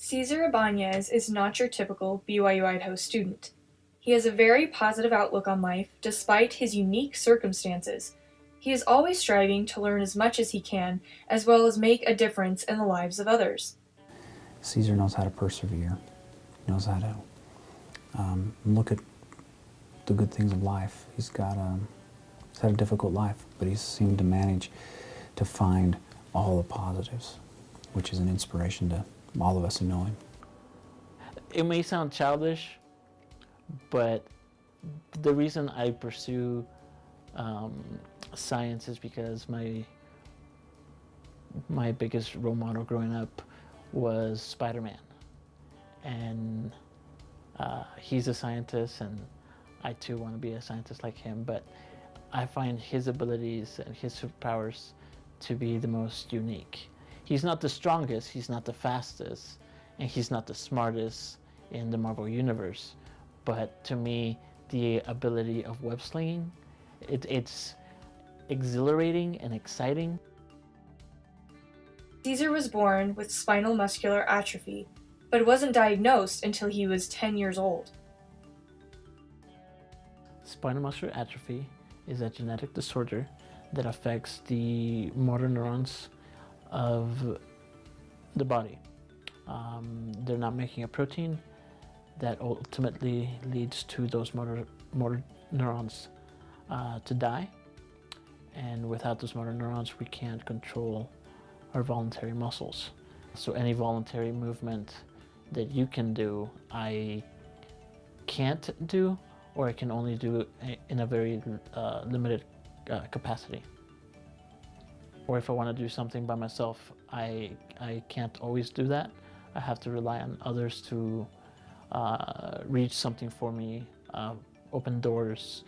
Cesar Ibanez is not your typical BYU Idaho student. He has a very positive outlook on life despite his unique circumstances. He is always striving to learn as much as he can, as well as make a difference in the lives of others. Cesar knows how to persevere, knows how to look at the good things of life. He's had a difficult life, but he's seemed to manage to find all the positives, which is an inspiration to all of us who know him. It may sound childish, but the reason I pursue science is because my biggest role model growing up was Spider-Man, and he's a scientist, and I too want to be a scientist like him. But I find his abilities and his superpowers to be the most unique. He's not the strongest, he's not the fastest, and he's not the smartest in the Marvel Universe. But to me, the ability of web slinging, it's exhilarating and exciting. Cesar was born with spinal muscular atrophy, but wasn't diagnosed until he was 10 years old. Spinal muscular atrophy is a genetic disorder that affects the motor neurons of the body. They're not making a protein that ultimately leads to those motor neurons to die. And without those motor neurons, we can't control our voluntary muscles. So any voluntary movement that you can do, I can't do, or I can only do in a very limited capacity. Or if I want to do something by myself, I can't always do that. I have to rely on others to reach something for me, open doors,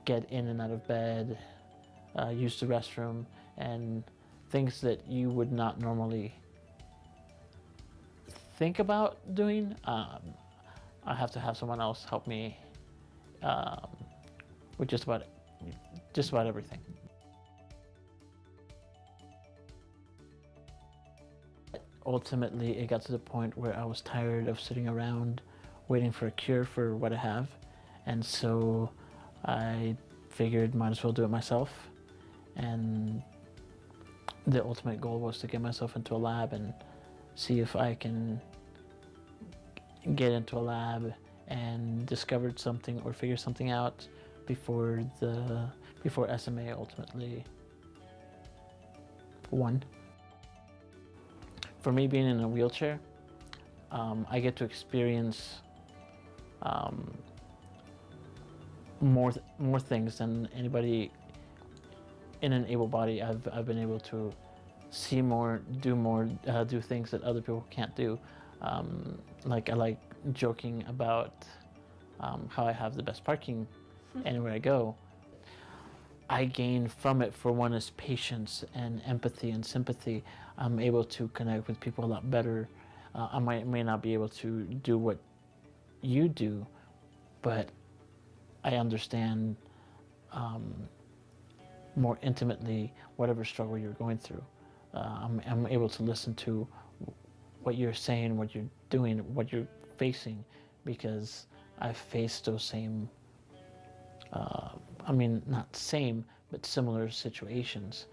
get in and out of bed, use the restroom, and things that you would not normally think about doing. I have to have someone else help me with just about everything. Ultimately, it got to the point where I was tired of sitting around waiting for a cure for what I have, and so I figured might as well do it myself. And the ultimate goal was to get myself into a lab and see if I can get into a lab and discover something or figure something out before SMA ultimately won. For me, being in a wheelchair, I get to experience more things than anybody in an able body. I've been able to see more, do things that other people can't do. Like I like joking about how I have the best parking anywhere I go. I gain from it, for one, is patience and empathy and sympathy. I'm able to connect with people a lot better. I may not be able to do what you do, but I understand more intimately whatever struggle you're going through. I'm able to listen to what you're saying, what you're doing, what you're facing, because I've faced those same, not same, but similar situations.